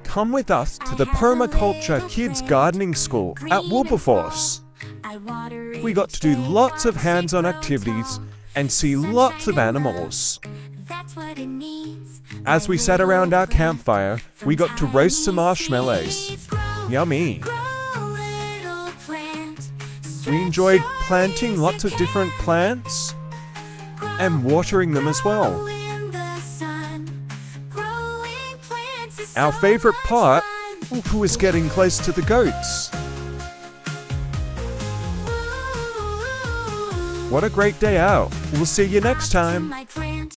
come with us to the Permaculture Kids Gardening School at Wilberforce. We got to do lots of hands-on activities and see lots of animals. As we sat around our campfire, we got to roast some marshmallows. Yummy! We enjoyed planting lots of different plants and watering them as well. Our favorite part was getting close to the goats. What a great day out. We'll see you next time.